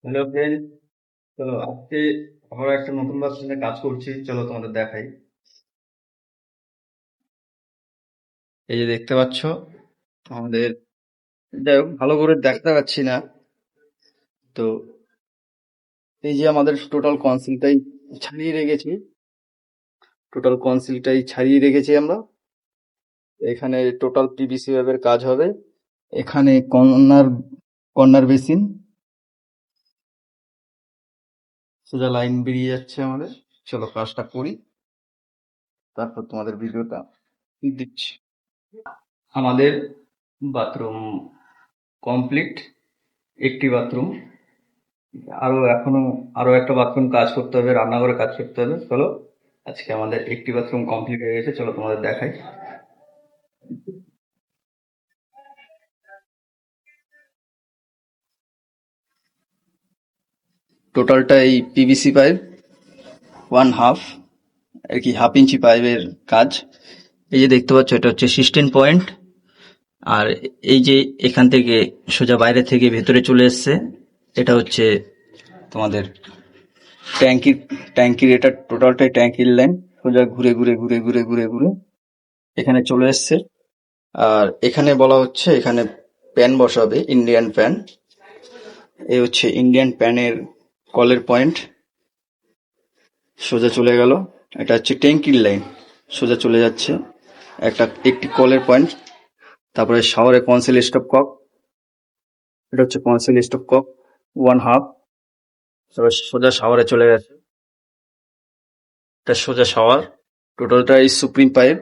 Hello friend, চলো আজকে আমরা একটা নতুন বাথরুমে কাজ করছি। চলো তোমাদের দেখাই। এই যে দেখতে পাচ্ছ আমাদের, যাই হোক ভালো করে দেখতে পাচ্ছি না তো। এই যে আমাদের টোটাল কনসিলটাই ছাড়িয়ে রেখেছি আমরা। এখানে টোটাল পিভিসি ওয়েবের কাজ হবে। এখানে কর্নার কর্নার বেসিন, সোজা লাইন বেরিয়ে যাচ্ছে আমাদের। চলো কাজটা করি, তারপর তোমাদের ভিডিওটা দিচ্ছি। আমাদের বাথরুম কমপ্লিট, একটি বাথরুম। এখনো আরো একটা বাথরুম কাজ করতে হবে, রান্নাঘরে কাজ করতে হবে। চলো, আজকে আমাদের একটি বাথরুম কমপ্লিট হয়ে গেছে, চলো তোমাদের দেখাই। টোটালটা এই পিভিসি পাইপ, 1/2 আর কি, 1/2 ইঞ্চি পাইপের কাজ। এই যে দেখতে পাচ্ছ, এটা হচ্ছে 16 পয়েন্ট। আর এই যে এখান থেকে সোজা বাইরে থেকে ভেতরে চলে এসছে, এটা হচ্ছে তোমাদের ট্যাঙ্কির ট্যাঙ্কির এটা টোটালটাই ট্যাঙ্কির লাইন। সোজা ঘুরে ঘুরে ঘুরে ঘুরে ঘুরে ঘুরে এখানে চলে এসছে। আর এখানে বলা হচ্ছে এখানে প্যান বসাবে, ইন্ডিয়ান প্যান। এই হচ্ছে ইন্ডিয়ান প্যানের কলের পয়েন্ট, সোজা চলে গেল। এটা হচ্ছে ট্যাঙ্কির লাইন, সোজা চলে যাচ্ছে একটি কলের পয়েন্ট। তারপরে শাওয়ারে কনসিল স্টপ কক, এটা হচ্ছে কনসিল স্টপ কক 1/2। তারপরে সোজা শাওয়ারে চলে গেছে, এটা সোজা শাওয়ার। টোটালটা এই সুপ্রিম পাইপ,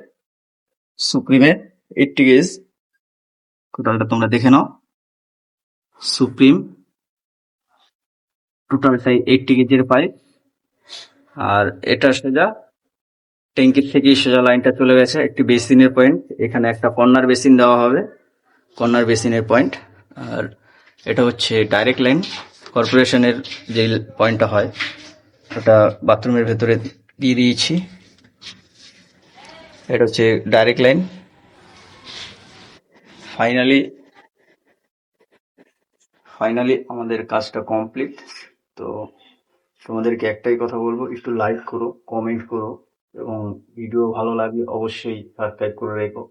সুপ্রিমের 80 গেজ। টোটালটা তোমরা দেখে নাও। সুপ্রিম টোটালটাই 80 গেজের পাইপ। আর এটা সোজা ট্যাঙ্কির থেকেই সোজা লাইনটা চলে গেছে একটি বেসিনের পয়েন্ট। এখানে একটা কর্নার বেসিন দেওয়া হবে, কর্নার বেসিনের পয়েন্ট। আর এটা হচ্ছে ডাইরেক্ট লাইন, কর্পোরেশনের যে পয়েন্টটা হয় ওটা বাথরুমের ভেতরে দিয়ে দিয়েছি। এটা হচ্ছে ডাইরেক্ট লাইন। ফাইনালি ফাইনালি আমাদের কাজটা কমপ্লিট। তো তোমাদেরকে একটাই কথা বলবো, একটু লাইক করো, কমেন্ট করো, এবং ভিডিও ভালো লাগলে অবশ্যই সাবস্ক্রাইব করে রেখো।